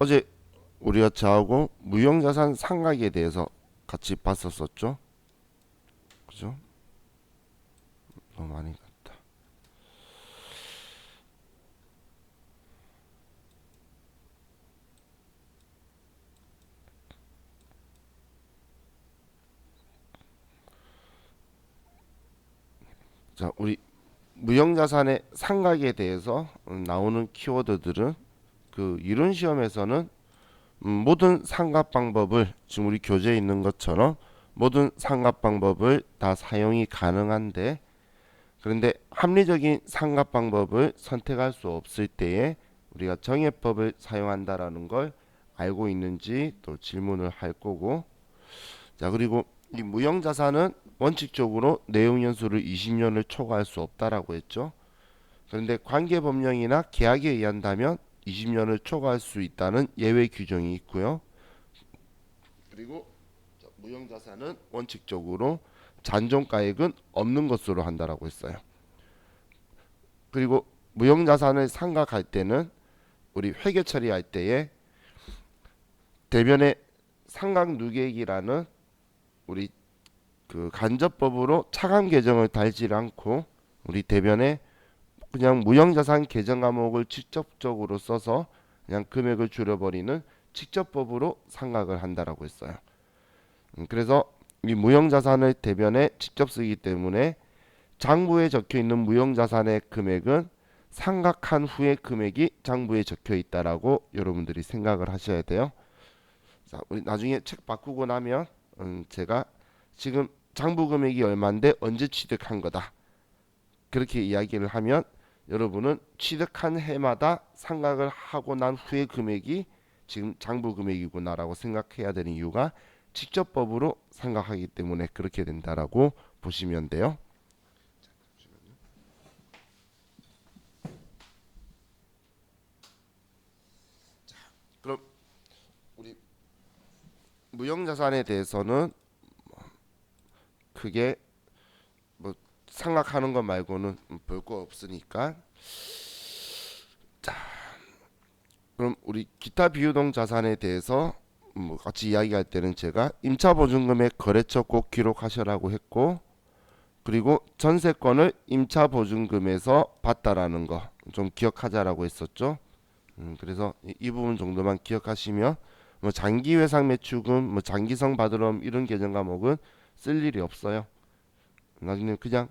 어제 우리가 저하고 무형자산 상각에 대해서 같이 봤었었죠. 그죠? 너무 많이 갔다. 자, 우리 무형자산의 상각에 대해서 나오는 키워드들은 그 이론 시험에서는 모든 상각 방법을 지금 우리 교재에 있는 것처럼 모든 상각 방법을 다 사용이 가능한데, 그런데 합리적인 상각 방법을 선택할 수 없을 때에 우리가 정해법을 사용한다라는 걸 알고 있는지 또 질문을 할 거고, 자, 그리고 이 무형자산은 원칙적으로 내용연수를 20년을 초과할 수 없다라고 했죠. 그런데 관계법령이나 계약에 의한다면 20년을 초과할 수 있다는 예외 규정이 있고요. 그리고 무형자산은 원칙적으로 잔존가액은 없는 것으로 한다라고 했어요. 그리고 무형자산을 상각할 때는 우리 회계 처리할 때에 대변에 상각 누계액이라는 우리 그 간접법으로 차감 계정을 달지 않고 우리 대변에 그냥 무형자산 계정 과목을 직접적으로 써서 그냥 금액을 줄여버리는 직접법으로 상각을 한다라고 했어요. 그래서 이 무형자산을 대변에 직접 쓰기 때문에 장부에 적혀 있는 무형자산의 금액은 상각한 후의 금액이 장부에 적혀 있다라고 여러분들이 생각을 하셔야 돼요. 자, 우리 나중에 책 바꾸고 나면 제가 지금 장부 금액이 얼마인데 언제 취득한 거다, 그렇게 이야기를 하면 여러분은 취득한 해마다 상각을 하고 난 후의 금액이 지금 장부 금액이구나라고 생각해야 되는 이유가 직접법으로 상각하기 때문에 그렇게 된다라고 보시면 돼요. 그럼 우리 무형자산에 대해서는 크게 뭐 상각하는 것 말고는 볼 거 없으니까, 자, 그럼 우리 기타 비유동 자산에 대해서 뭐 같이 이야기할 때는 제가 임차보증금액 거래처 꼭 기록하셔라고 했고, 그리고 전세권을 임차보증금에서 받다라는 거 좀 기억하자라고 했었죠. 그래서 이 부분 정도만 기억하시면 뭐 장기 외상 매출금, 뭐 장기성 받으럼 이런 계정 과목은 쓸 일이 없어요. 나중에 그냥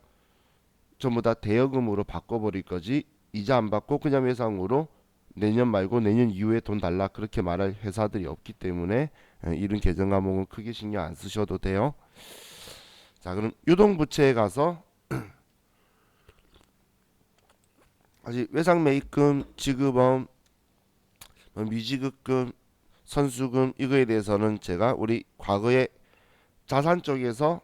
전부 다 대여금으로 바꿔버릴 거지, 이자 안 받고 그냥 외상으로 내년 말고 내년 이후에 돈 달라 그렇게 말할 회사들이 없기 때문에 이런 계정 과목은 크게 신경 안 쓰셔도 돼요. 자, 그럼 유동부채에 가서 아직 외상 매입금, 지급엄, 미지급금, 선수금 이거에 대해서는 제가 우리 과거에 자산 쪽에서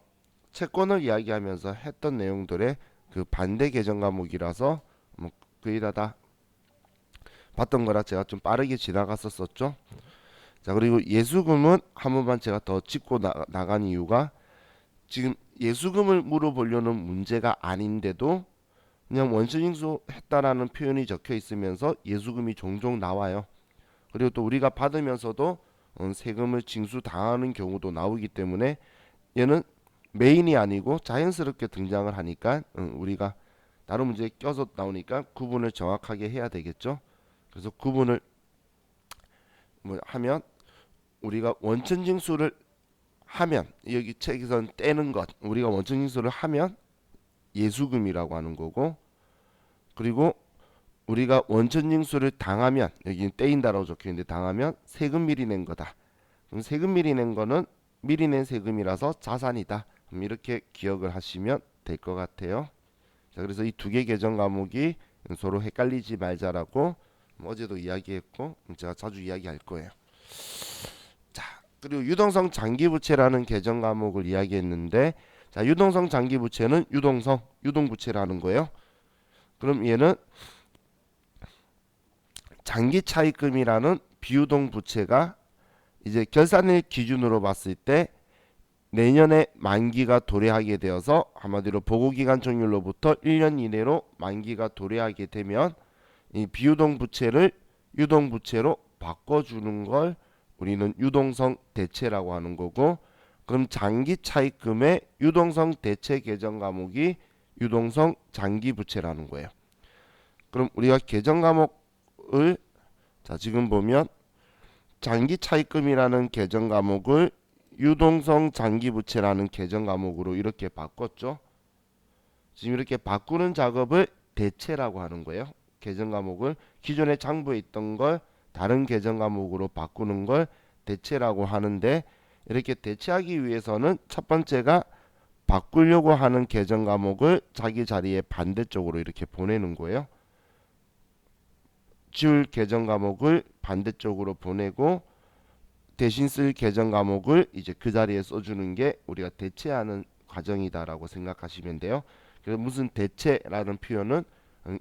채권을 이야기하면서 했던 내용들의 그 반대 계정 과목이라서 뭐 거의 다 봤던 거라 제가 좀 빠르게 지나갔었었죠. 자, 그리고 예수금은 한 번만 제가 더 짚고 나간 이유가 지금 예수금을 물어보려는 문제가 아닌데도 그냥 원천징수 했다라는 표현이 적혀 있으면서 예수금이 종종 나와요. 그리고 또 우리가 받으면서도 세금을 징수 당하는 경우도 나오기 때문에 얘는 메인이 아니고 자연스럽게 등장을 하니까 우리가 다른 문제에 껴서 나오니까 구분을 정확하게 해야 되겠죠. 그래서 구분을 뭐 하면 우리가 원천징수를 하면 여기 책에선 떼는 것, 우리가 원천징수를 하면 예수금이라고 하는 거고, 그리고 우리가 원천징수를 당하면 여기 떼인다라고 적혀 있는데 당하면 세금 미리 낸 거다. 그럼 세금 미리 낸 거는 미리 낸 세금이라서 자산이다. 그럼 이렇게 기억을 하시면 될 것 같아요. 자, 그래서 이 두 개 계정 과목이 서로 헷갈리지 말자라고 어제도 이야기했고 제가 자주 이야기할 거예요. 자, 그리고 유동성 장기부채라는 계정 과목을 이야기했는데, 자, 유동성 장기부채는 유동성 유동부채라는 거예요. 그럼 얘는 장기 차입금이라는 비유동 부채가 이제 결산일 기준으로 봤을 때 내년에 만기가 도래하게 되어서 한마디로 보고기간 종료로부터 1년 이내로 만기가 도래하게 되면 이 비유동 부채를 유동 부채로 바꿔주는 걸 우리는 유동성 대체라고 하는 거고, 그럼 장기 차입금의 유동성 대체 계정 과목이 유동성 장기 부채라는 거예요. 그럼 우리가 계정 과목을 자 지금 보면 장기 차입금이라는 계정 과목을 유동성 장기 부채라는 계정 과목으로 이렇게 바꿨죠. 지금 이렇게 바꾸는 작업을 대체라고 하는 거예요. 계정 과목을 기존에 장부에 있던 걸 다른 계정 과목으로 바꾸는 걸 대체라고 하는데, 이렇게 대체하기 위해서는 첫 번째가 바꾸려고 하는 계정 과목을 자기 자리에 반대쪽으로 이렇게 보내는 거예요. 지울 계정 과목을 반대쪽으로 보내고 대신 쓸 계정 과목을 이제 그 자리에 써주는 게 우리가 대체하는 과정이다라고 생각하시면 돼요. 그래서 무슨 대체라는 표현은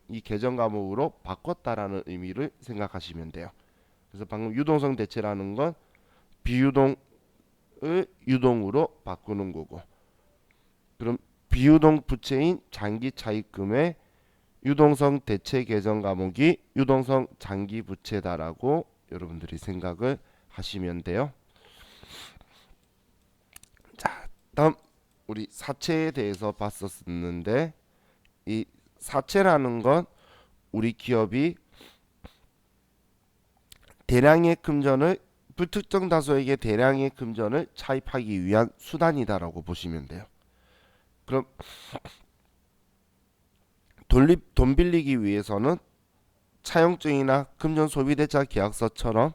이 계정 과목으로 바꿨다라는 의미를 생각하시면 돼요. 그래서 방금 유동성 대체라는 건 비유동을 유동으로 바꾸는 거고, 그럼 비유동 부채인 장기 차입금의 유동성 대체 계정 과목이 유동성 장기 부채다라고 여러분들이 생각을 하시면 돼요. 자, 다음 우리 사채에 대해서 봤었는데, 이 사채라는 건 우리 기업이 대량의 금전을 불특정 다수에게 대량의 금전을 차입하기 위한 수단이다라고 보시면 돼요. 그럼 돈 빌리기 위해서는 차용증이나 금전 소비대차 계약서처럼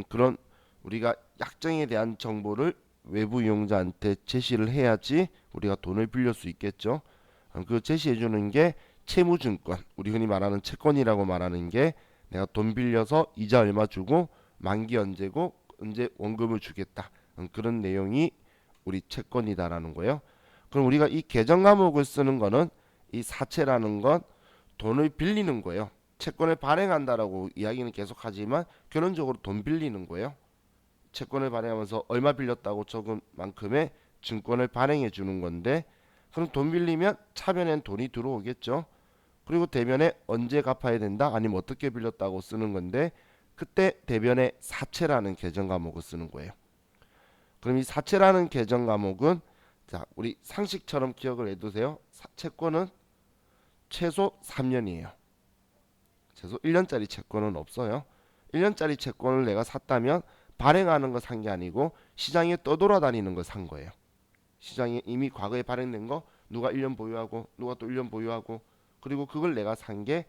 그런 우리가 약정에 대한 정보를 외부 이용자한테 제시를 해야지 우리가 돈을 빌릴 수 있겠죠. 그 제시해 주는 게 채무증권, 우리 흔히 말하는 채권이라고 말하는 게 내가 돈 빌려서 이자 얼마 주고 만기 언제고 언제 원금을 주겠다, 그런 내용이 우리 채권이다라는 거예요. 그럼 우리가 이 계정 과목을 쓰는 거는 이 사채라는 건 돈을 빌리는 거예요. 채권을 발행한다라고 이야기는 계속하지만 결론적으로 돈 빌리는 거예요. 채권을 발행하면서 얼마 빌렸다고 적은 만큼의 증권을 발행해 주는 건데, 그럼 돈 빌리면 차변엔 돈이 들어오겠죠. 그리고 대변에 언제 갚아야 된다, 아니면 어떻게 빌렸다고 쓰는 건데, 그때 대변에 사채라는 계정 과목을 쓰는 거예요. 그럼 이 사채라는 계정 과목은 자 우리 상식처럼 기억을 해두세요. 채권은 최소 3년이에요. 최소 1년짜리 채권은 없어요. 1년짜리 채권을 내가 샀다면 발행하는 거 산 게 아니고 시장에 떠돌아다니는 걸 산 거예요. 시장에 이미 과거에 발행된 거 누가 1년 보유하고 누가 또 1년 보유하고, 그리고 그걸 내가 산 게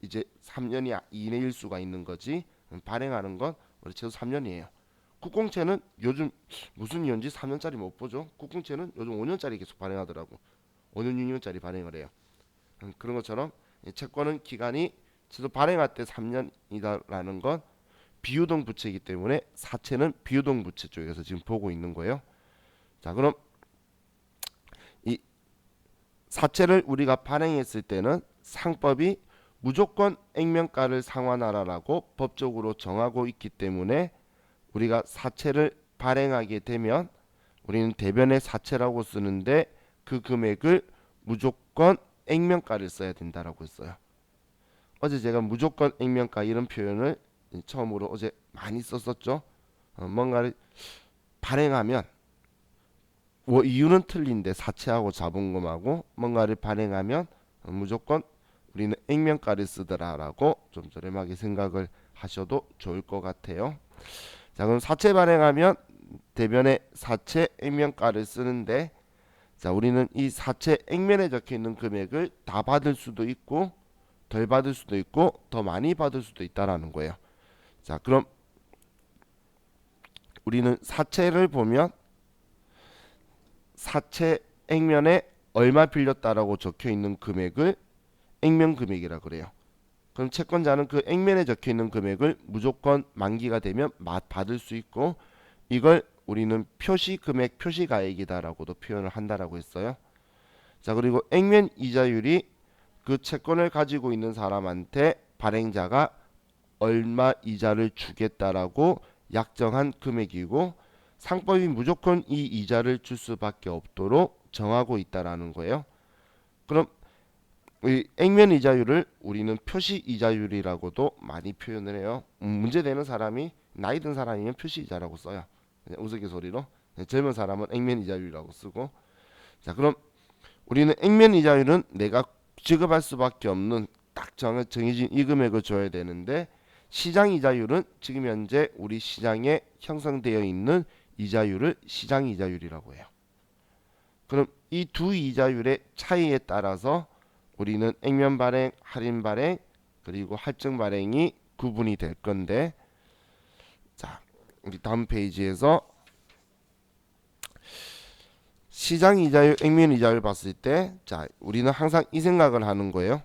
이제 3년이 이내일 수가 있는 거지. 발행하는 건 우리 최소 3년이에요. 국공채는 요즘 무슨 이유인지 3년짜리 못 보죠. 국공채는 요즘 5년짜리 계속 발행하더라고. 5년 6년짜리 발행을 해요. 그런 것처럼 채권은 기간이 최소 발행할 때 3년이다라는 건 비유동 부채이기 때문에 사채는 비유동 부채 쪽에서 지금 보고 있는 거예요. 자, 그럼 이 사채를 우리가 발행했을 때는 상법이 무조건 액면가를 상환하라라고 법적으로 정하고 있기 때문에 우리가 사채를 발행하게 되면 우리는 대변의 사채라고 쓰는데 그 금액을 무조건 액면가를 써야 된다라고 했어요. 어제 제가 무조건 액면가 이런 표현을 처음으로 어제 많이 썼었죠. 뭔가를 발행하면 이유는 틀린데 사채하고 자본금하고 뭔가를 발행하면 무조건 우리는 액면가를 쓰더라라고 좀 저렴하게 생각을 하셔도 좋을 것 같아요. 자, 그럼 사채 발행하면 대변에 사채 액면가를 쓰는데, 자 우리는 이 사채 액면에 적혀 있는 금액을 다 받을 수도 있고 덜 받을 수도 있고 더 많이 받을 수도 있다라는 거예요. 자, 그럼 우리는 사채를 보면 사채 액면에 얼마 빌렸다라고 적혀 있는 금액을 액면 금액이라 그래요. 그럼 채권자는 그 액면에 적혀 있는 금액을 무조건 만기가 되면 받을 수 있고, 이걸 우리는 표시 금액 표시 가액이다라고도 표현을 한다라고 했어요. 자, 그리고 액면 이자율이 그 채권을 가지고 있는 사람한테 발행자가 얼마 이자를 주겠다라고 약정한 금액이고, 상법이 무조건 이 이자를 줄 수밖에 없도록 정하고 있다라는 거예요. 그럼 이 액면 이자율을 우리는 표시 이자율이라고도 많이 표현을 해요. 문제되는 사람이 나이 든 사람이면 표시 이자라고 써요. 그냥 우스갯소리로. 젊은 사람은 액면 이자율이라고 쓰고. 자, 그럼 우리는 액면 이자율은 내가 지급할 수밖에 없는 딱 정해진 이 금액을 줘야 되는데, 시장 이자율은 지금 현재 우리 시장에 형성되어 있는 이자율을 시장 이자율이라고 해요. 그럼 이 두 이자율의 차이에 따라서 우리는 액면 발행, 할인 발행, 그리고 할증 발행이 구분이 될 건데, 자, 우리 다음 페이지에서 시장 이자율, 액면 이자율 봤을 때, 자, 우리는 항상 이 생각을 하는 거예요.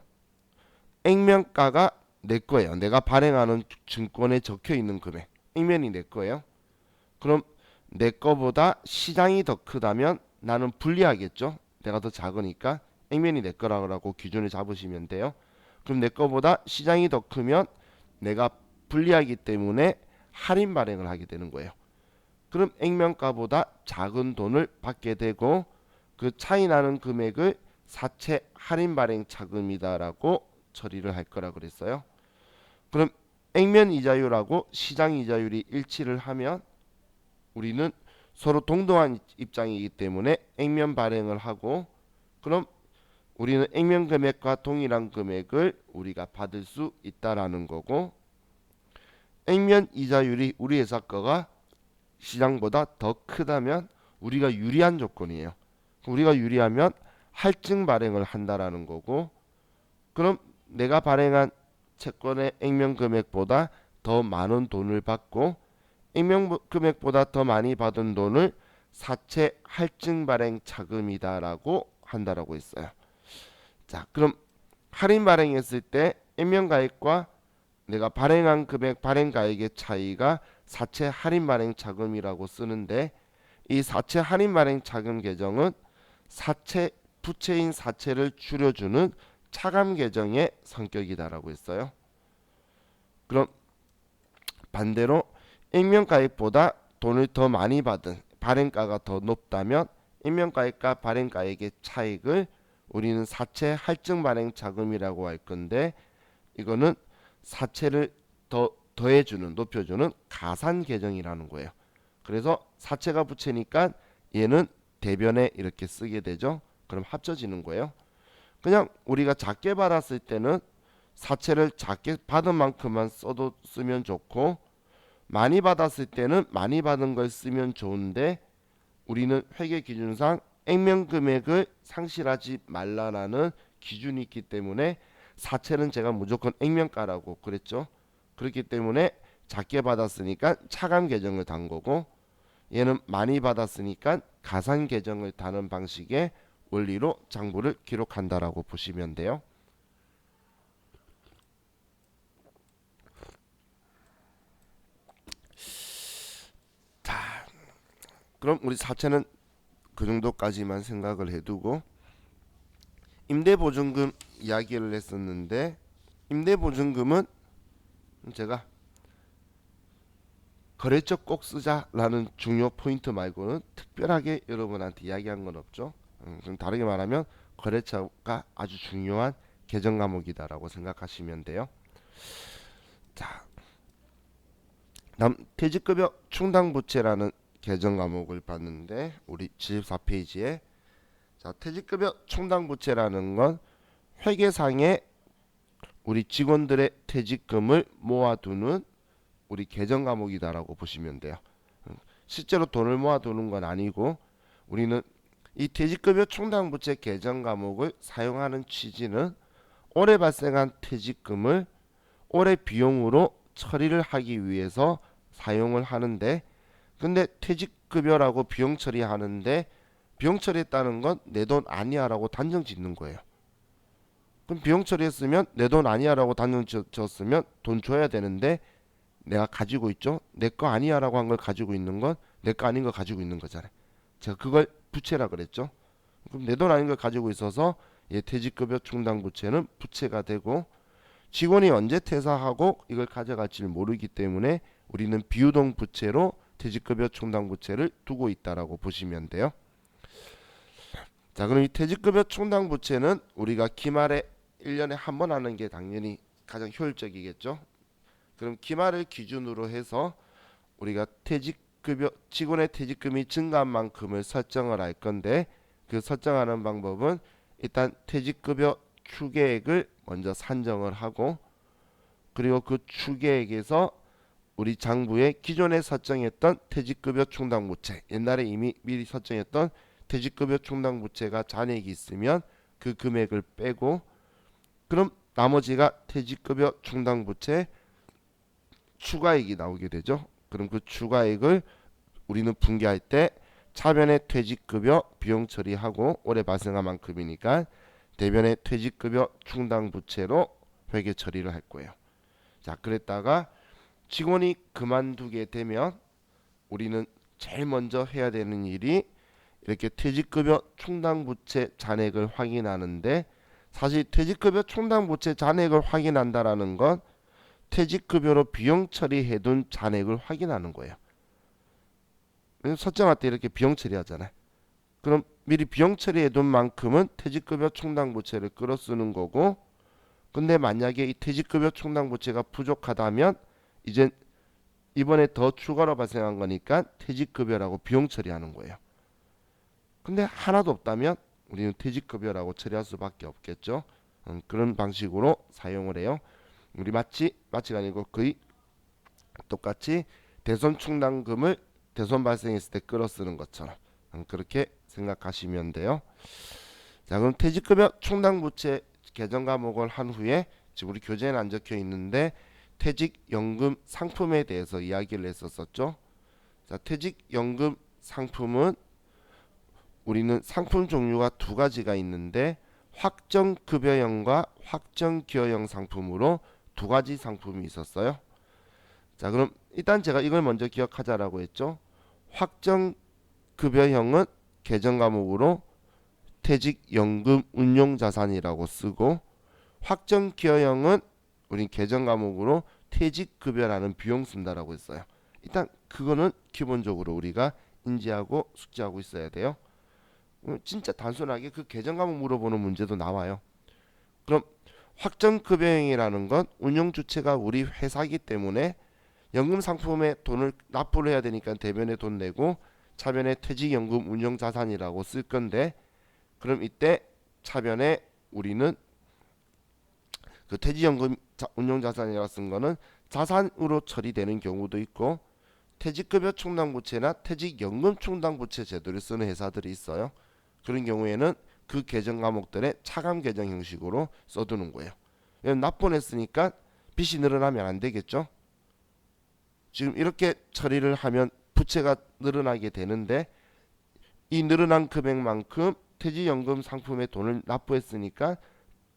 액면가가 내 거예요. 내가 발행하는 증권에 적혀 있는 금액. 액면이 내 거예요. 그럼 내 거보다 시장이 더 크다면 나는 불리하겠죠. 내가 더 작으니까 액면이 내 거라고 기준을 잡으시면 돼요. 그럼 내 거보다 시장이 더 크면 내가 불리하기 때문에 할인 발행을 하게 되는 거예요. 그럼 액면가보다 작은 돈을 받게 되고, 그 차이 나는 금액을 사채 할인 발행 차금이다라고 처리를 할 거라 그랬어요. 그럼 액면 이자율하고 시장 이자율이 일치를 하면 우리는 서로 동등한 입장이기 때문에 액면 발행을 하고, 그럼 우리는 액면 금액과 동일한 금액을 우리가 받을 수 있다라는 거고, 액면 이자율이 우리 회사 거가 시장보다 더 크다면 우리가 유리한 조건이에요. 우리가 유리하면 할증 발행을 한다라는 거고, 그럼 내가 발행한 채권의 액면 금액보다 더 많은 돈을 받고, 액면 금액보다 더 많이 받은 돈을 사채 할증 발행 차금이다라고 한다라고 했어요. 자, 그럼 할인 발행했을 때 액면 가액과 내가 발행한 금액 발행 가액의 차이가 사채 할인 발행 차금이라고 쓰는데, 이 사채 할인 발행 차금 계정은 사채 부채인 사채를 줄여주는 차감 계정의 성격이다라고 했어요. 그럼 반대로 액면 가액보다 돈을 더 많이 받은 발행가가 더 높다면 액면 가액과 발행 가액의 차익을 우리는 사채 할증 발행 자금이라고 할 건데, 이거는 사채를 더해주는, 높여주는 가산 계정이라는 거예요. 그래서 사채가 부채니까 얘는 대변에 이렇게 쓰게 되죠. 그럼 합쳐지는 거예요. 그냥 우리가 작게 받았을 때는 사채를 작게 받은 만큼만 쓰면 좋고, 많이 받았을 때는 많이 받은 걸 쓰면 좋은데, 우리는 회계 기준상 액면 금액을 상실하지 말라라는 기준이 있기 때문에 사채는 제가 무조건 액면가라고 그랬죠. 그렇기 때문에 작게 받았으니까 차감 계정을 단 거고, 얘는 많이 받았으니까 가산 계정을 다는 방식의 원리로 장부를 기록한다라고 보시면 돼요. 자, 그럼 우리 사채는 그 정도까지만 생각을 해두고, 임대보증금 이야기를 했었는데, 임대보증금은 제가 거래처 꼭 쓰자라는 중요 포인트 말고는 특별하게 여러분한테 이야기한 건 없죠. 좀 다르게 말하면 거래처가 아주 중요한 계정 과목이다라고 생각하시면 돼요. 자, 다음 퇴직급여 충당부채라는 계정 과목을 봤는데, 우리 74페이지에, 자, 퇴직급여 충당부채라는 건 회계상에 우리 직원들의 퇴직금을 모아두는 우리 계정 과목이다라고 보시면 돼요. 실제로 돈을 모아두는 건 아니고, 우리는 이 퇴직급여 충당부채 계정 과목을 사용하는 취지는 올해 발생한 퇴직금을 올해 비용으로 처리를 하기 위해서 사용을 하는데, 근데 퇴직급여라고 비용 처리하는데 비용 처리했다는 건 내 돈 아니야 라고 단정 짓는 거예요. 그럼 비용 처리했으면 내 돈 아니야 라고 단정 지었으면 돈 줘야 되는데, 내가 가지고 있죠. 내 거 아니야 라고 한 걸 가지고 있는 건 내 거 아닌 걸 가지고 있는 거잖아요. 제가 그걸 부채라 그랬죠. 그럼 내 돈 아닌 걸 가지고 있어서 퇴직급여 충당부채는 부채가 되고, 직원이 언제 퇴사하고 이걸 가져갈지를 모르기 때문에 우리는 비유동 부채로 퇴직급여 충당부채를 두고 있다라고 보시면 돼요. 자, 그럼 이 퇴직급여 충당부채는 우리가 기말에 1년에 한 번 하는 게 당연히 가장 효율적이겠죠. 그럼 기말을 기준으로 해서 우리가 퇴직급여 직원의 퇴직금이 증가한 만큼을 설정을 할 건데, 그 설정하는 방법은 일단 퇴직급여 추계액을 먼저 산정을 하고, 그리고 그 추계액에서 우리 장부에 기존에 설정했던 퇴직급여 충당부채, 옛날에 이미 미리 설정했던 퇴직급여 충당부채가 잔액이 있으면 그 금액을 빼고, 그럼 나머지가 퇴직급여 충당부채 추가액이 나오게 되죠. 그럼 그 추가액을 우리는 분기할 때 차변의 퇴직급여 비용 처리하고 올해 발생한 만큼이니까 대변의 퇴직급여 충당부채로 회계 처리를 할 거예요. 자, 그랬다가 직원이 그만두게 되면 우리는 제일 먼저 해야 되는 일이 이렇게 퇴직급여 충당부채 잔액을 확인하는데, 사실 퇴직급여 충당부채 잔액을 확인한다라는 건 퇴직급여로 비용 처리해둔 잔액을 확인하는 거예요. 설정할 때 이렇게 비용 처리하잖아요. 그럼 미리 비용 처리해둔 만큼은 퇴직급여 충당부채를 끌어 쓰는 거고, 근데 만약에 이 퇴직급여 충당부채가 부족하다면 이제 이번에 더 추가로 발생한 거니까 퇴직급여라고 비용 처리하는 거예요. 근데 하나도 없다면 우리는 퇴직급여라고 처리할 수밖에 없겠죠. 그런 방식으로 사용을 해요. 우리 마치가 아니고 거의 똑같이 대손 충당금을 대손 발생했을 때 끌어 쓰는 것처럼 그렇게 생각하시면 돼요. 자, 그럼 퇴직급여 충당부채 개정 과목을 한 후에 지금 우리 교재에는 안 적혀 있는데 퇴직연금 상품에 대해서 이야기를 했었죠. 자, 퇴직연금 상품은 우리는 상품 종류가 두 가지가 있는데 확정급여형과 확정기여형 상품으로 두 가지 상품이 있었어요. 자, 그럼 일단 제가 이걸 먼저 기억하자라고 했죠. 확정급여형은 개정 과목으로 퇴직연금 운용자산이라고 쓰고, 확정기여형은 우린 개정 과목으로 퇴직급여라는 비용 쓴다라고 했어요. 일단 그거는 기본적으로 우리가 인지하고 숙지하고 있어야 돼요. 진짜 단순하게 그 개정 과목 물어보는 문제도 나와요. 그럼 확정급여형이라는 건 운용 주체가 우리 회사이기 때문에 연금 상품에 돈을 납부를 해야 되니까 대변에 돈 내고 차변에 퇴직연금 운용자산이라고 쓸 건데, 그럼 이때 차변에 우리는 그 퇴직연금 운용자산이라고 쓴 거는 자산으로 처리되는 경우도 있고, 퇴직급여 충당부채나 퇴직연금 충당부채 제도를 쓰는 회사들이 있어요. 그런 경우에는 그 개정 과목들의 차감 개정 형식으로 써두는 거예요. 왜냐면 납부했으니까 빚이 늘어나면 안 되겠죠. 지금 이렇게 처리를 하면 부채가 늘어나게 되는데, 이 늘어난 금액만큼 퇴직연금 상품에 돈을 납부했으니까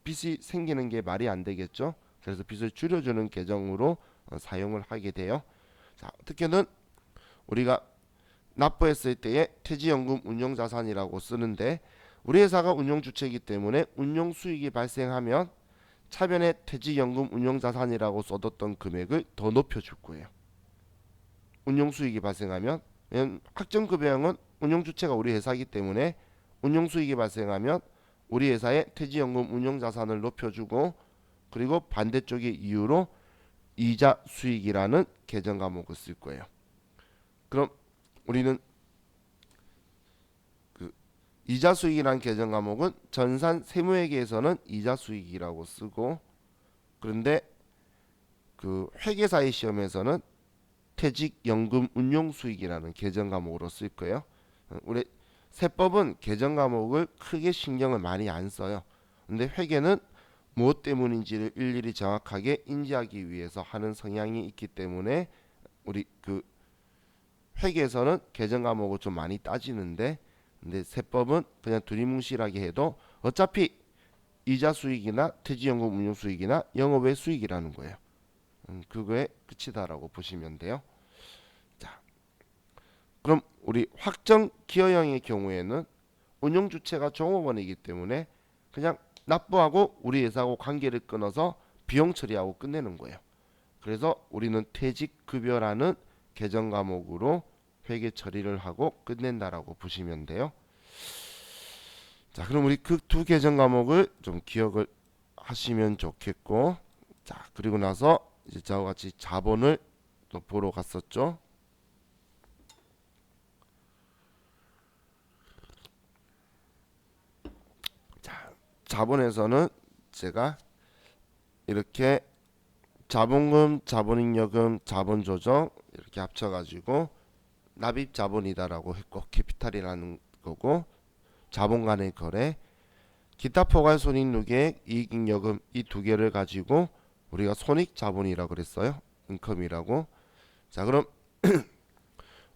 빚이 생기는 게 말이 안 되겠죠. 그래서 빚을 줄여주는 계정으로 사용을 하게 돼요. 자, 어떻게든 우리가 납부했을 때에 퇴직연금 운용자산이라고 쓰는데, 우리 회사가 운용주체이기 때문에 운용수익이 발생하면 차변에 퇴직연금 운용자산이라고 써뒀던 금액을 더 높여줄 거예요. 운용수익이 발생하면, 확정급여형은 운용주체가 우리 회사이기 때문에 운용수익이 발생하면 우리 회사의 퇴직연금 운용자산을 높여주고, 그리고 반대쪽의 이유로 이자 수익이라는 개정 과목을 쓸 거예요. 그럼 우리는 그 이자 수익이라는 개정 과목은 전산 세무회계에서는 이자 수익이라고 쓰고, 그런데 그 회계사의 시험에서는 퇴직연금 운용수익이라는 개정 과목으로 쓸 거예요. 우리 세법은 개정 과목을 크게 신경을 많이 안 써요. 근데 회계는 무엇 때문인지를 일일이 정확하게 인지하기 위해서 하는 성향이 있기 때문에 우리 그 회계에서는 개정 과목을 좀 많이 따지는데, 근데 세법은 그냥 두리뭉실하게 해도 어차피 이자 수익이나 퇴직연금 운용 수익이나 영업외 수익이라는 거예요. 그거에 끝이다라고 보시면 돼요. 자, 그럼 우리 확정 기여형의 경우에는 운용 주체가 종업원이기 때문에 그냥 납부하고 우리 회사하고 관계를 끊어서 비용 처리하고 끝내는 거예요. 그래서 우리는 퇴직급여라는 개정 과목으로 회계 처리를 하고 끝낸다라고 보시면 돼요. 자, 그럼 우리 그 두 개정 과목을 좀 기억을 하시면 좋겠고, 자 그리고 나서 이제 저와 같이 자본을 또 보러 갔었죠. 자 자본에서는 제가 이렇게 자본금, 자본잉여금, 자본조정 이렇게 합쳐가지고 납입자본이다라고 했고, 캐피탈이라는 거고, 자본 간의 거래, 기타 포괄 손익누계액, 이익잉여금 이 두 개를 가지고 우리가 손익자본이라고 그랬어요. 인컴이라고. 자 그럼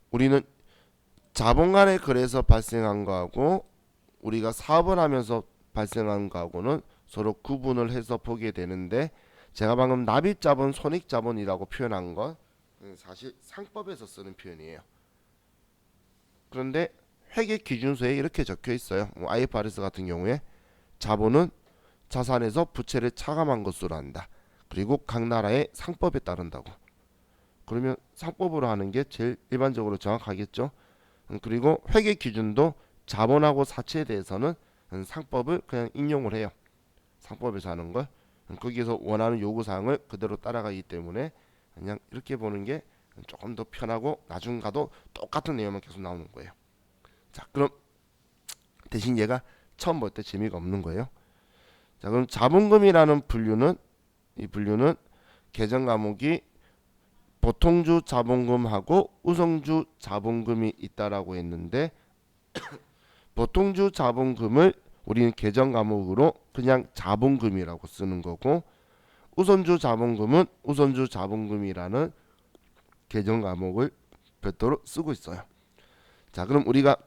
우리는 자본 간의 거래에서 발생한 거하고 우리가 사업을 하면서 발생한 거하고는 서로 구분을 해서 보게 되는데, 제가 방금 납입자본, 손익자본이라고 표현한 건 사실 상법에서 쓰는 표현이에요. 그런데 회계 기준서에 이렇게 적혀 있어요. IFRS 같은 경우에 자본은 자산에서 부채를 차감한 것으로 한다. 그리고 각 나라의 상법에 따른다고. 그러면 상법으로 하는 게 제일 일반적으로 정확하겠죠. 그리고 회계 기준도 자본하고 사채에 대해서는 상법을 그냥 인용을 해요. 상법에서 하는 걸. 거기에서 원하는 요구사항을 그대로 따라가기 때문에 그냥 이렇게 보는 게 조금 더 편하고 나중 가도 똑같은 내용만 계속 나오는 거예요. 자 그럼 대신 얘가 처음 볼 때 재미가 없는 거예요. 자 그럼 자본금이라는 분류는, 이 분류는 계정 과목이 보통주 자본금하고 우성주 자본금이 있다라고 했는데, 보통주 자본금을 우리는 계정 과목으로 그냥 자본금이라고 쓰는 거고, 우선주 자본금은 우선주 자본금이라는 계정 과목을 별도로 쓰고 있어요. 자 그럼 우리가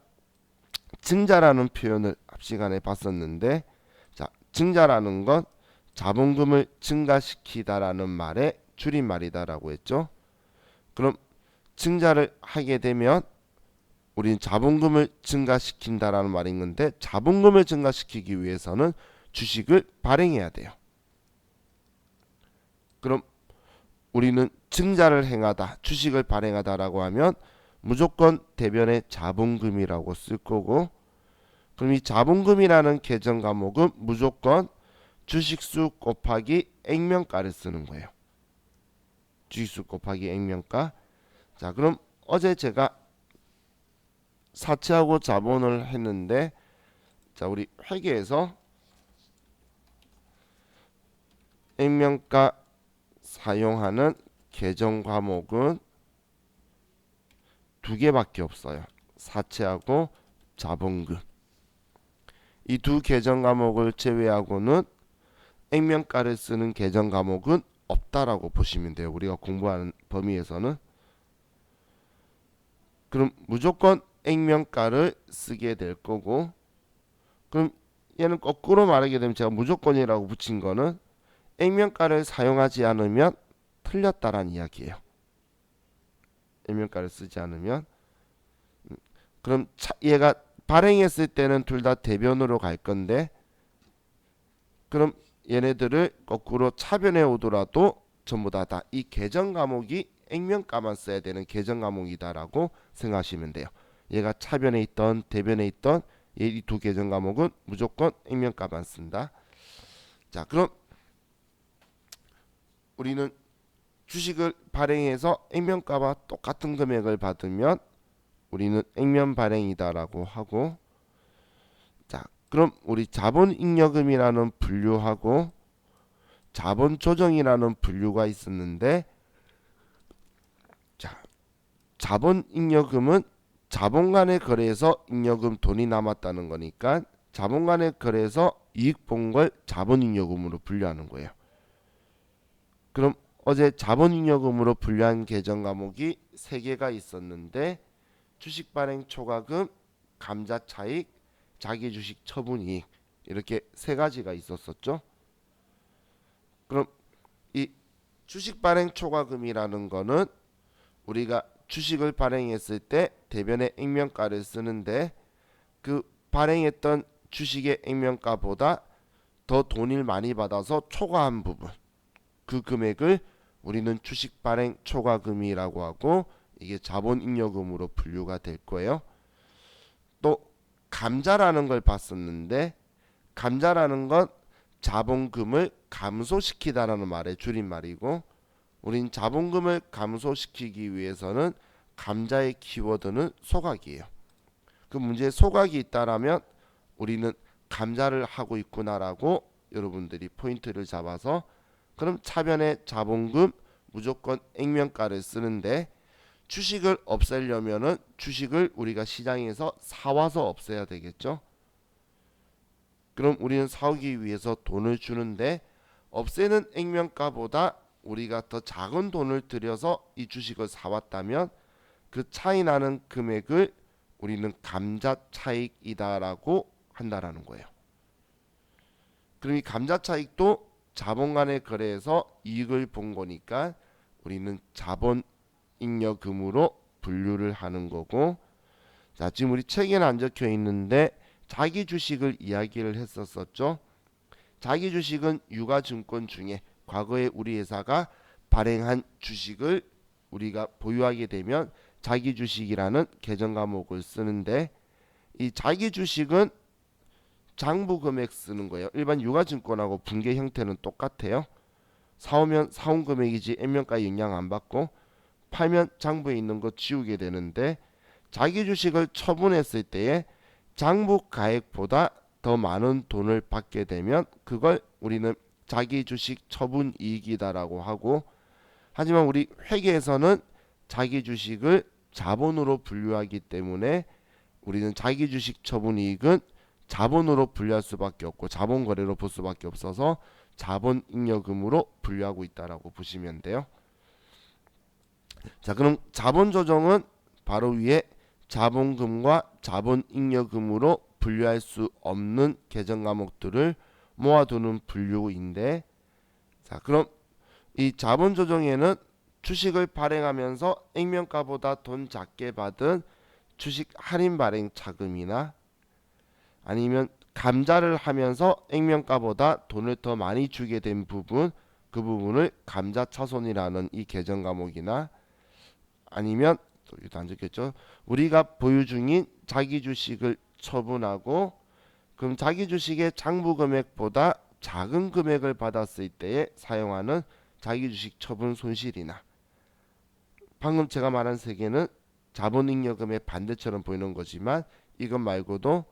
증자라는 표현을 앞 시간에 봤었는데, 자 증자라는 건 자본금을 증가시키다라는 말의 줄임말이다라고 했죠. 그럼 증자를 하게 되면 우리는 자본금을 증가시킨다라는 말인 건데, 자본금을 증가시키기 위해서는 주식을 발행해야 돼요. 그럼 우리는 증자를 행하다, 주식을 발행하다라고 하면 무조건 대변에 자본금이라고 쓸 거고, 그럼 이 자본금이라는 계정 과목은 무조건 주식수 곱하기 액면가를 쓰는 거예요. 주식수 곱하기 액면가. 자 그럼 어제 제가 사채하고 자본을 했는데, 자 우리 회계에서 액면가 사용하는 계정 과목은 두 개밖에 없어요. 사채하고 자본금. 이 두 계정 과목을 제외하고는 액면가를 쓰는 계정 과목은 없다라고 보시면 돼요. 우리가 공부하는 범위에서는. 그럼 무조건 액면가를 쓰게 될 거고, 그럼 얘는 거꾸로 말하게 되면 제가 무조건이라고 붙인 거는 액면가를 사용하지 않으면 틀렸다라는 이야기예요. 액면가를 쓰지 않으면. 그럼 얘가 발행했을 때는 둘 다 대변으로 갈 건데, 그럼 얘네들을 거꾸로 차변해 오더라도 전부 다 이 계정 과목이 액면가만 써야 되는 계정 과목이다라고 생각하시면 돼요. 얘가 차변에 있던 대변에 있던 이 두 계정 과목은 무조건 액면가만 쓴다. 자 그럼 우리는 주식을 발행해서 액면가와 똑같은 금액을 받으면 우리는 액면 발행이다라고 하고, 자 그럼 우리 자본잉여금이라는 분류하고 자본조정이라는 분류가 있었는데, 자 자본잉여금은 자본 간의 거래에서 잉여금 돈이 남았다는 거니까 자본 간의 거래에서 이익 본 걸 자본잉여금으로 분류하는 거예요. 그럼 어제 자본잉여금으로 분류한 계정 과목이 3개가 있었는데, 주식 발행 초과금, 감자 차익, 자기 주식 처분이익, 이렇게 3가지가 있었었죠. 그럼 이 주식 발행 초과금이라는 거는 우리가 주식을 발행했을 때 대변의 액면가를 쓰는데, 그 발행했던 주식의 액면가보다 더 돈을 많이 받아서 초과한 부분, 그 금액을 우리는 주식 발행 초과금이라고 하고, 이게 자본잉여금으로 분류가 될 거예요. 또 감자라는 걸 봤었는데, 감자라는 건 자본금을 감소시키다라는 말의 줄임말이고, 우린 자본금을 감소시키기 위해서는 감자의 키워드는 소각이에요. 그 문제에 소각이 있다라면 우리는 감자를 하고 있구나라고 여러분들이 포인트를 잡아서, 그럼 차변에 자본금 무조건 액면가를 쓰는데, 주식을 없애려면은 주식을 우리가 시장에서 사와서 없애야 되겠죠. 그럼 우리는 사오기 위해서 돈을 주는데, 없애는 액면가보다 우리가 더 작은 돈을 들여서 이 주식을 사왔다면 그 차이 나는 금액을 우리는 감자 차익이다라고 한다라는 거예요. 그럼 이 감자 차익도 자본 간의 거래에서 이익을 본 거니까 우리는 자본잉여금으로 분류를 하는 거고, 자, 지금 우리 책에는 안 적혀 있는데 자기 주식을 이야기를 했었었죠. 자기 주식은 유가증권 중에 과거에 우리 회사가 발행한 주식을 우리가 보유하게 되면 자기 주식이라는 계정 과목을 쓰는데, 이 자기 주식은 장부 금액 쓰는 거예요. 일반 유가증권하고 분계 형태는 똑같아요. 사오면 사온 금액이지 액면가에 영향 안 받고, 팔면 장부에 있는 거 지우게 되는데, 자기 주식을 처분했을 때에 장부 가액보다 더 많은 돈을 받게 되면 그걸 우리는 자기 주식 처분 이익이다라고 하고, 하지만 우리 회계에서는 자기 주식을 자본으로 분류하기 때문에 우리는 자기 주식 처분 이익은 자본으로 분류할 수밖에 없고 자본 거래로 볼 수밖에 없어서 자본잉여금으로 분류하고 있다라고 보시면 돼요. 자, 그럼 자본 조정은 바로 위에 자본금과 자본잉여금으로 분류할 수 없는 계정 과목들을 모아두는 분류인데, 자, 그럼 이 자본 조정에는 주식을 발행하면서 액면가보다 돈 작게 받은 주식 할인 발행 차금이나, 아니면 감자를 하면서 액면가보다 돈을 더 많이 주게 된 부분, 그 부분을 감자차손이라는 이 계정 과목이나, 아니면 또 여기도 안 적혔죠. 우리가 보유 중인 자기 주식을 처분하고 그럼 자기 주식의 장부 금액보다 작은 금액을 받았을 때에 사용하는 자기 주식 처분 손실이나, 방금 제가 말한 세 개는 자본잉여금의 반대처럼 보이는 거지만 이것 말고도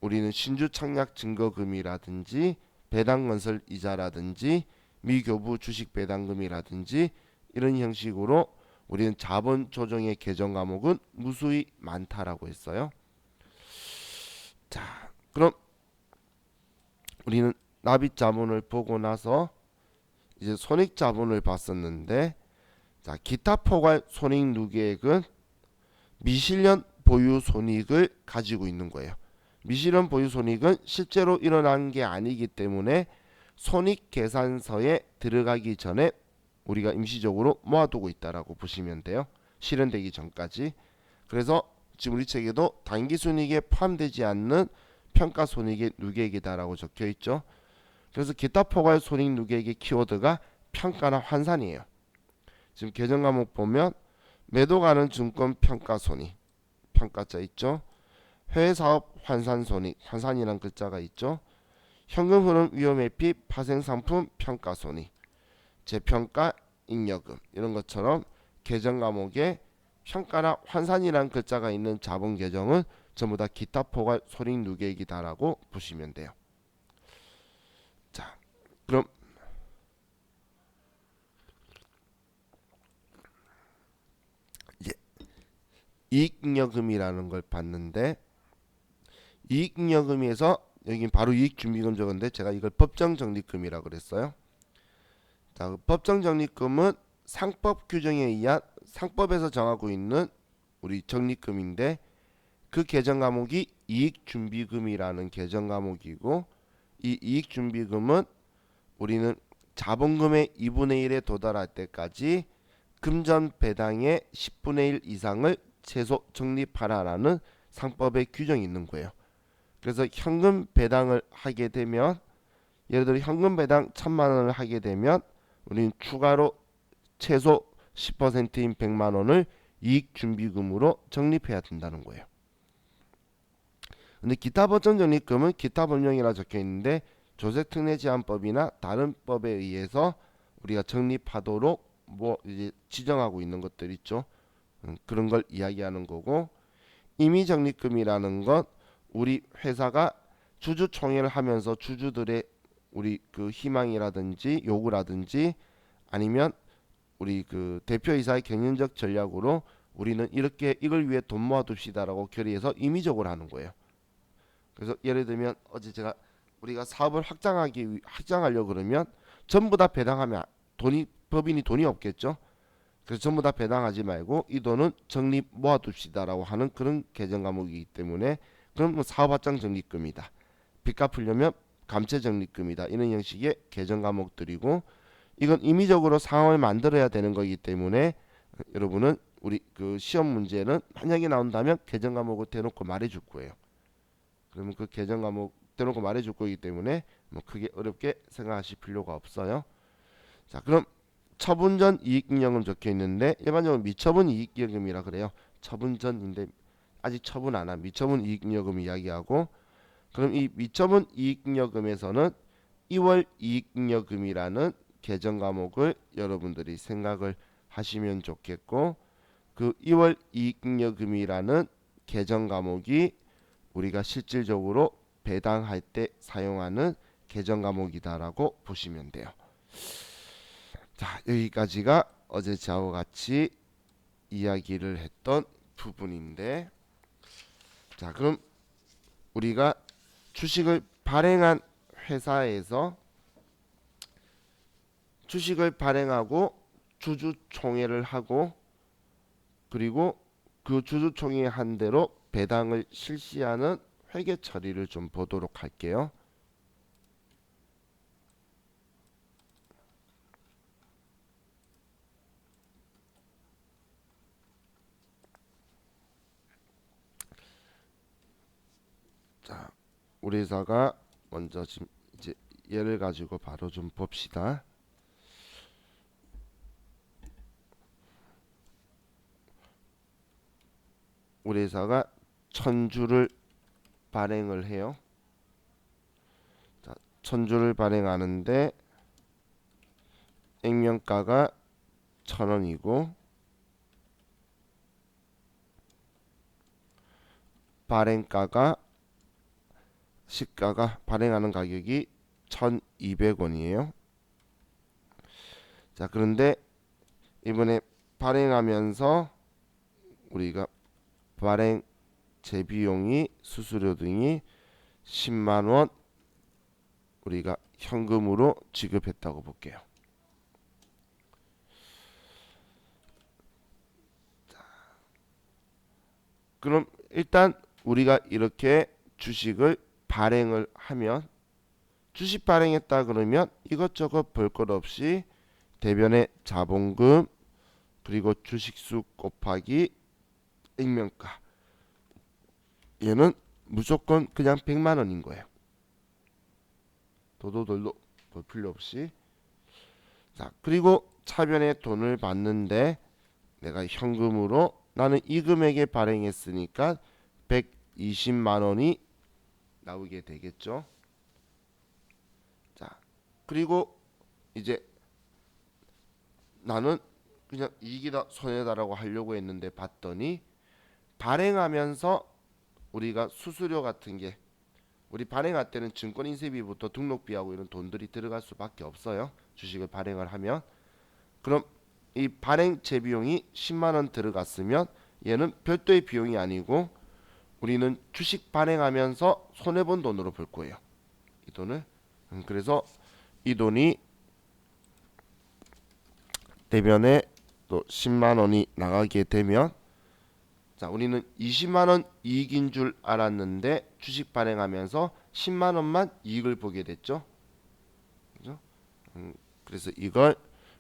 우리는 신주 청약 증거금이라든지 배당건설 이자라든지 미교부 주식 배당금이라든지 이런 형식으로 우리는 자본 조정의 계정 과목은 무수히 많다라고 했어요. 자, 그럼 우리는 납입 자본을 보고 나서 이제 손익 자본을 봤었는데, 자, 기타 포괄 손익 누계액은 미실현 보유 손익을 가지고 있는 거예요. 미실현 보유 손익은 실제로 일어난 게 아니기 때문에 손익 계산서에 들어가기 전에 우리가 임시적으로 모아두고 있다라고 보시면 돼요. 실현되기 전까지. 그래서 지금 우리 책에도 당기순이익에 포함되지 않는 평가손익의 누계액이다라고 적혀 있죠. 그래서 기타 포괄 손익 누계액의 키워드가 평가나 환산이에요. 지금 계정 과목 보면 매도 가는 증권 평가손익, 평가자 있죠. 해외사업 환산손익, 환산이란 글자가 있죠. 현금 흐름 위험회피 파생상품 평가손익, 재평가 잉여금, 이런 것처럼 계정 과목에 평가나 환산이란 글자가 있는 자본 계정은 전부 다 기타 포괄 손익 누계액이다라고 보시면 돼요. 자, 그럼 이제 이익잉여금이라는 걸 봤는데, 이익잉여금에서 여기 바로 이익준비금 적은데 제가 이걸 법정적립금이라고 그랬어요. 자, 그 법정적립금은 상법 규정에 의한 상법에서 정하고 있는 우리 적립금인데, 그 계정 과목이 이익준비금이라는 계정 과목이고, 이 이익준비금은 우리는 자본금의 2분의 1에 도달할 때까지 금전 배당의 10분의 1 이상을 최소 적립하라라는 상법의 규정이 있는 거예요. 그래서 현금 배당을 하게 되면, 예를 들어 현금 배당 1000만원을 하게 되면 우리는 추가로 최소 10%인 100만원을 이익준비금으로 적립해야 된다는 거예요. 근데 기타 법정 적립금은 기타 법령이라 적혀 있는데 조세특례제한법이나 다른 법에 의해서 우리가 적립하도록 뭐 이제 지정하고 있는 것들 있죠. 그런 걸 이야기하는 거고, 임의적립금이라는 건 우리 회사가 주주총회를 하면서 주주들의 우리 그 희망이라든지 요구라든지 아니면 우리 그 대표이사의 경영적 전략으로 우리는 이렇게 이걸 위해 돈 모아둡시다라고 결의해서 임의적으로 하는 거예요. 그래서 예를 들면 어제 제가 우리가 사업을 확장하려고 그러면 전부 다 배당하면 돈이 법인이 돈이 없겠죠. 그래서 전부 다 배당하지 말고 이 돈은 적립 모아둡시다라고 하는 그런 개정 과목이기 때문에 그럼 뭐 사업 확장 적립금이다. 빚 갚으려면 감채 적립금이다. 이런 형식의 개정 과목들이고 이건 임의적으로 상황을 만들어야 되는 거기 때문에 여러분은 우리 그 시험 문제는 만약에 나온다면 개정 과목을 대놓고 말해줄 거예요. 그러면 그 개정 과목 대놓고 말해줄 거기 때문에 뭐 크게 어렵게 생각하실 필요가 없어요. 자, 그럼 처분 전 이익잉여금 적혀 있는데 일반적으로 미처분 이익잉여금이라 그래요. 처분 전인데 아직 처분 안 한 미처분 이익잉여금 이야기하고, 그럼 이 미처분 이익잉여금에서는 2월 이익잉여금이라는 개정 과목을 여러분들이 생각을 하시면 좋겠고, 그 2월 이익잉여금이라는 개정 과목이 우리가 실질적으로 배당할 때 사용하는 개정 과목이다라고 보시면 돼요. 자, 여기까지가 어제 저와 같이 이야기를 했던 부분인데, 자, 그럼 우리가 주식을 발행한 회사에서 주식을 발행하고 주주총회를 하고 그리고 그 주주총회 한 대로 배당을 실시하는 회계 처리를 좀 보도록 할게요. 자, 우리 회사가 먼저 지금 이제 얘를 가지고 바로 좀 봅시다. 우리 회사가 1000주를 발행을 해요. 자, 1000주를 발행하는데 액면가가 1000원이고 발행가가 시가가 발행하는 가격이 1200원이에요. 자, 그런데 이번에 발행하면서 우리가 발행 재비용이 수수료 등이 10만원 우리가 현금으로 지급했다고 볼게요. 그럼 일단 우리가 이렇게 주식을 발행을 하면, 주식 발행했다 그러면 이것저것 볼 것 없이 대변의 자본금 그리고 주식수 곱하기 액면가, 얘는 무조건 그냥 100만원인 거예요. 도도돌도 볼 필요 없이. 자, 그리고 차변에 돈을 받는데 내가 현금으로 나는 이 금액에 발행했으니까 120만원이 나오게 되겠죠. 자, 그리고 이제 나는 그냥 이익이다 손해다라고 하려고 했는데 봤더니 발행하면서 우리가 수수료 같은 게 우리 발행할 때는 증권인쇄비부터 등록비하고 이런 돈들이 들어갈 수밖에 없어요. 주식을 발행을 하면. 그럼 이 발행 재비용이 10만원 들어갔으면 얘는 별도의 비용이 아니고 우리는 주식 발행하면서 손해본 돈으로 볼 거예요. 이 돈을. 그래서 이 돈이 대변에 또 10만원이 나가게 되면, 자, 우리는 20만원 이익인 줄 알았는데 주식 발행하면서 10만원만 이익을 보게 됐죠. 그죠? 그래서 이걸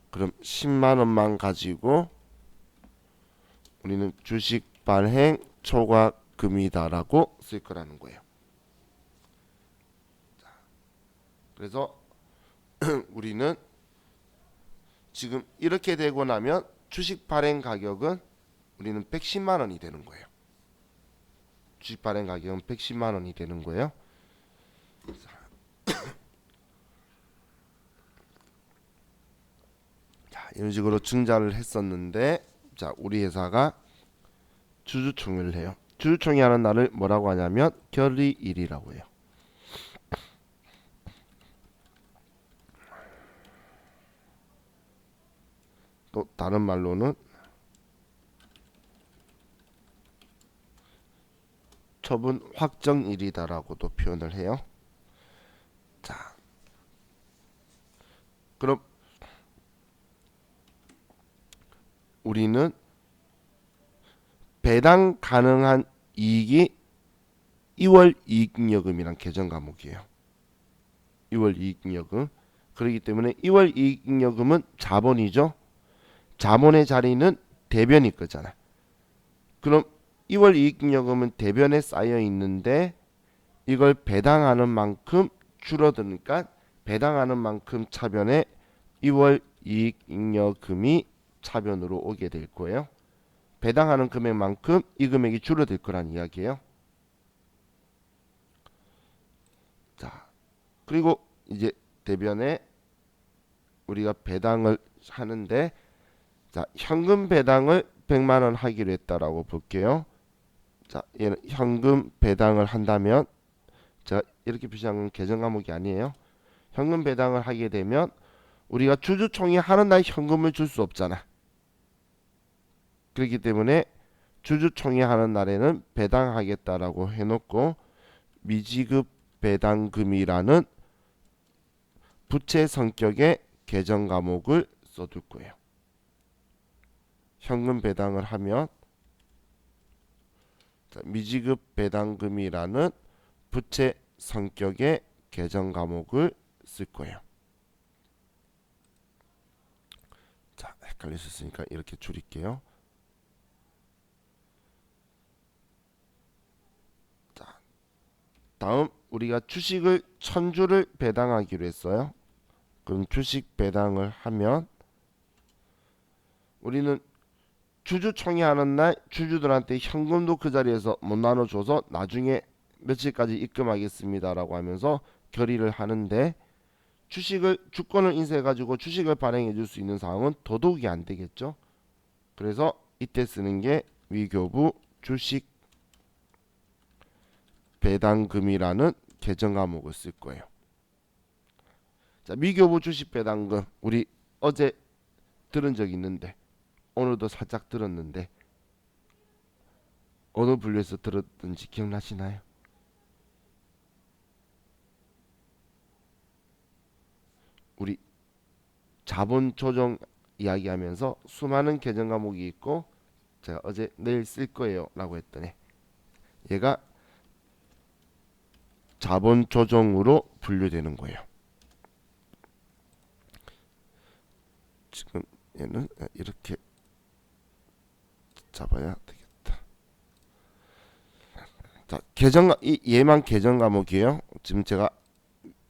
그럼 10만원만 가지고 우리는 주식 발행 초과금이다라고 쓸 거라는 거예요. 그래서 우리는 지금 이렇게 되고 나면 주식 발행 가격은 우리는 110만원이 되는 거예요. 주식 발행 가격은 110만원이 되는 거예요. 이런 식으로 증자를 했었는데, 자, 우리 회사가 주주총회를 해요. 주주총회 하는 날을 뭐라고 하냐면 결의일이라고 해요. 또 다른 말로는 처분 확정일이다라고도 표현을 해요. 자, 그럼 우리는 배당 가능한 이익이 2월 이익잉여금이란 계정 과목이에요. 2월 이익잉여금. 그렇기 때문에 2월 이익잉여금은 자본이죠. 자본의 자리는 대변일 거잖아. 그럼 2월 이익잉여금은 대변에 쌓여 있는데 이걸 배당하는 만큼 줄어드니까 배당하는 만큼 차변에 2월 이익잉여금이 차변으로 오게 될 거예요. 배당하는 금액만큼 이 금액이 줄어들 거란 이야기예요. 자, 그리고 이제 대변에 우리가 배당을 하는데, 자, 현금 배당을 100만 원 하기로 했다라고 볼게요. 자, 얘는 현금 배당을 한다면, 제가 이렇게 표시한 건 계정 과목이 아니에요. 현금 배당을 하게 되면 우리가 주주총회 하는 날 현금을 줄 수 없잖아. 그렇기 때문에 주주총회 하는 날에는 배당하겠다라고 해놓고 미지급 배당금이라는 부채 성격의 계정 과목을 써둘 거예요. 현금 배당을 하면, 자, 미지급 배당금이라는 부채 성격의 계정 과목을 쓸 거예요. 자, 헷갈리셨으니까 이렇게 줄일게요. 자, 다음 우리가 주식을 1000주를 배당하기로 했어요. 그럼 주식 배당을 하면 우리는 주주총회 하는 날 주주들한테 현금도 그 자리에서 못 나눠줘서 나중에 며칠까지 입금하겠습니다라고 하면서 결의를 하는데, 주권을 인수해 가지고 주식을 발행해 줄 수 있는 상황은 더더욱이 안 되겠죠. 그래서 이때 쓰는 게 위교부 주식 배당금이라는 계정 과목을 쓸 거예요. 자, 미교부 주식 배당금 우리 어제 들은 적 있는데, 오늘도 살짝 들었는데 어느 분류에서 들었는지 기억나시나요? 우리 자본 조정 이야기하면서 수많은 계정 과목이 있고, 제가 어제 내일 쓸 거예요 라고 했더니 얘가 자본 조정으로 분류되는 거예요. 지금 얘는 이렇게 잡아야 되겠다. 자, 얘만 계정 과목이에요. 지금 제가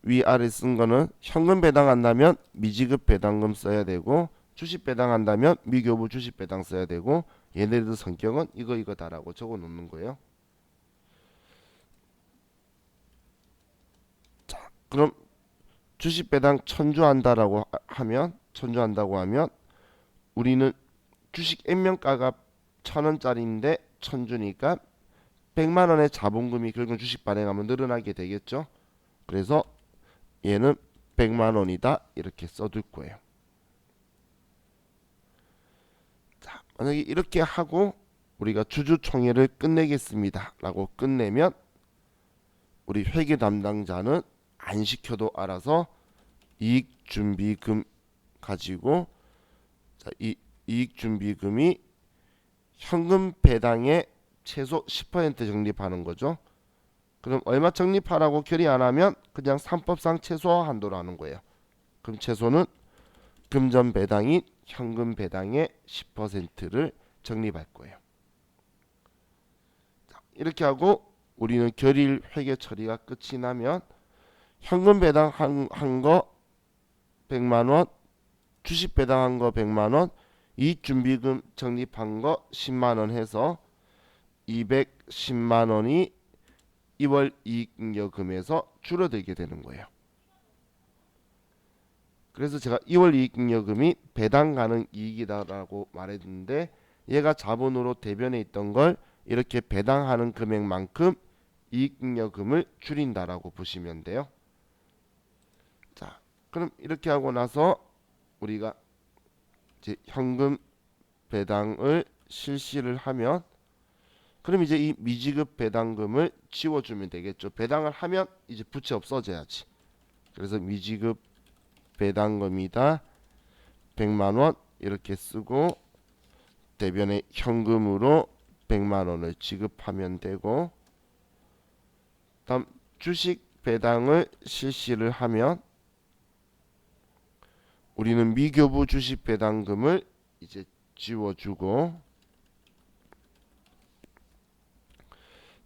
위아래 쓴 거는 현금 배당한다면 미지급 배당금 써야 되고, 주식 배당한다면 미교부 주식 배당 써야 되고, 얘네들 성격은 이거다라고 적어 놓는 거예요. 자, 그럼 주식 배당 천주한다고 하면 우리는 주식 액면가가 1000원짜리인데 1000주니까 100만 원의 자본금이 결국 주식 발행하면 늘어나게 되겠죠. 그래서 얘는 100만 원이다 이렇게 써둘 거예요. 자, 만약에 이렇게 하고 우리가 주주총회를 끝내겠습니다 라고 끝내면 우리 회계 담당자는 안 시켜도 알아서 이익준비금 가지고, 자, 이 이익준비금이 현금 배당의 최소 10% 적립하는 거죠. 그럼 얼마 적립하라고 결의 안 하면 그냥 상법상 최소 한도로 하는 거예요. 그럼 최소는 금전 배당인 현금 배당의 10%를 적립할 거예요. 자, 이렇게 하고 우리는 결의 회계 처리가 끝이 나면 현금 배당한 거 100만 원, 주식 배당한 거 100만 원, 이익준비금 적립한 거 10만 원 해서 210만 원이 2월 이익잉여금에서 줄어들게 되는 거예요. 그래서 제가 2월 이익잉여금이 배당 가능 이익이다라고 말했는데 얘가 자본으로 대변에 있던 걸 이렇게 배당하는 금액만큼 이익잉여금을 줄인다라고 보시면 돼요. 자, 그럼 이렇게 하고 나서 우리가 이제 현금 배당을 실시를 하면 그럼 이제 이 미지급 배당금을 지워주면 되겠죠. 배당을 하면 이제 부채 없어져야지. 그래서 미지급 배당금이다 100만원 이렇게 쓰고 대변에 현금으로 100만원을 지급하면 되고, 다음 주식 배당을 실시를 하면 우리는 미교부 주식 배당금을 이제 지워주고,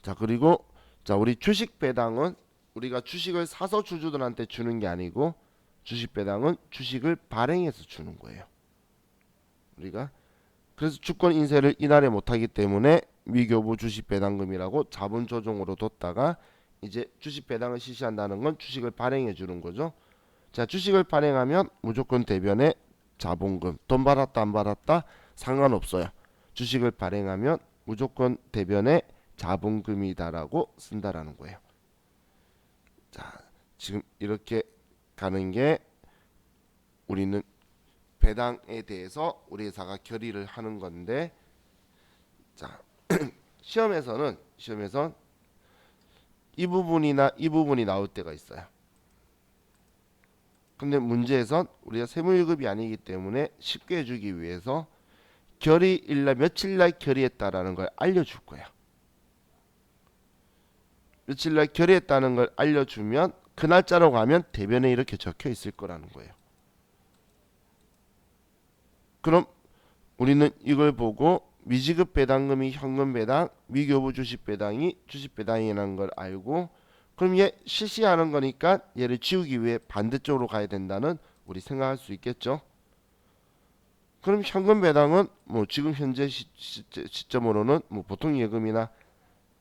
자 그리고 자 우리 주식 배당은 우리가 주식을 사서 주주들한테 주는 게 아니고 주식 배당은 주식을 발행해서 주는 거예요. 우리가 그래서 주권 인쇄를 이날에 못하기 때문에 미교부 주식 배당금이라고 자본 조정으로 뒀다가 이제 주식 배당을 실시한다는 건 주식을 발행해 주는 거죠. 자 주식을 발행하면 무조건 대변에 자본금, 돈 받았다 안 받았다 상관없어요. 주식을 발행하면 무조건 대변에 자본금이다라고 쓴다라는 거예요. 자 지금 이렇게 가는 게 우리는 배당에 대해서 우리 회사가 결의를 하는 건데, 자 시험에서는 이 부분이나 이 부분이 나올 때가 있어요. 근데 문제에선 우리가 세무일급이 아니기 때문에 쉽게 해주기 위해서 결의일날 며칠날 결의했다라는 걸 알려줄 거야. 며칠날 결의했다는 걸 알려주면 그 날짜로 가면 대변에 이렇게 적혀 있을 거라는 거예요. 그럼 우리는 이걸 보고 미지급 배당금이 현금 배당, 미교부 주식 배당이 주식 배당이라는 걸 알고, 그럼 얘 실시하는 거니까 얘를 지우기 위해 반대쪽으로 가야 된다는 우리 생각할 수 있겠죠. 그럼 현금 배당은 뭐 지금 현재 시점으로는 뭐 보통 예금이나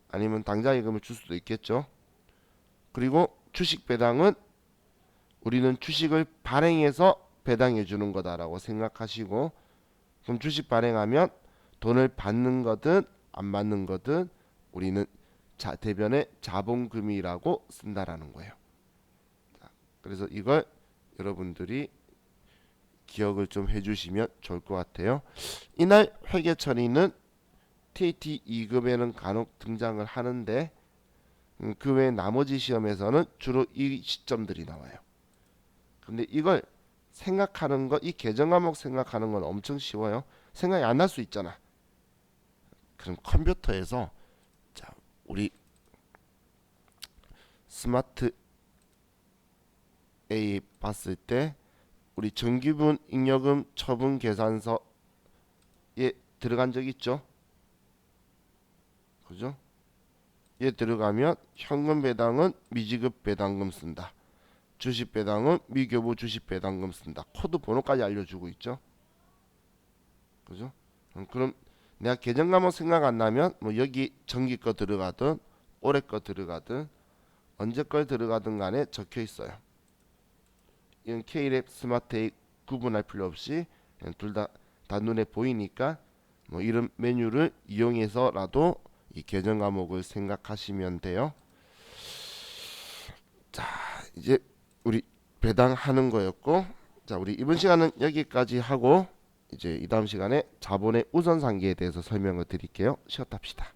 아니면 당장 예금을 줄 수도 있겠죠. 그리고 주식 배당은 우리는 주식을 발행해서 배당해 주는 거다라고 생각하시고, 그럼 주식 발행하면 돈을 받는 거든 안 받는 거든 우리는 대변에 자본금이라고 쓴다라는 거예요. 자, 그래서 이걸 여러분들이 기억을 좀 해주시면 좋을 것 같아요. 이날 회계 처리는 TAT 2급에는 간혹 등장을 하는데 그 외 나머지 시험에서는 주로 이 시점들이 나와요. 근데 이걸 생각하는 것, 이 계정 과목 생각하는 건 엄청 쉬워요. 생각이 안 날 수 있잖아. 그럼 컴퓨터에서 자 우리 스마트 A 봤을 때 우리 정기분 잉여금 처분 계산서에 들어간 적 있죠? 그죠? 얘 들어가면 현금 배당은 미지급 배당금 쓴다. 주식 배당은 미교부 주식 배당금 쓴다. 코드 번호까지 알려주고 있죠. 그죠? 그럼 내가 계정 과목 생각 안 나면 뭐 여기 정기 거 들어가든 올해 거 들어가든 언제 걸 들어가든 간에 적혀 있어요. 이건 K랩 스마트에 구분할 필요 없이 둘 다 눈에 보이니까 뭐 이런 메뉴를 이용해서라도 이 계정 과목을 생각하시면 돼요. 자 이제 우리 배당하는 거였고, 자 우리 이번 시간은 여기까지 하고 이제 이 다음 시간에 자본의 우선상계에 대해서 설명을 드릴게요. 쉬었다 합시다.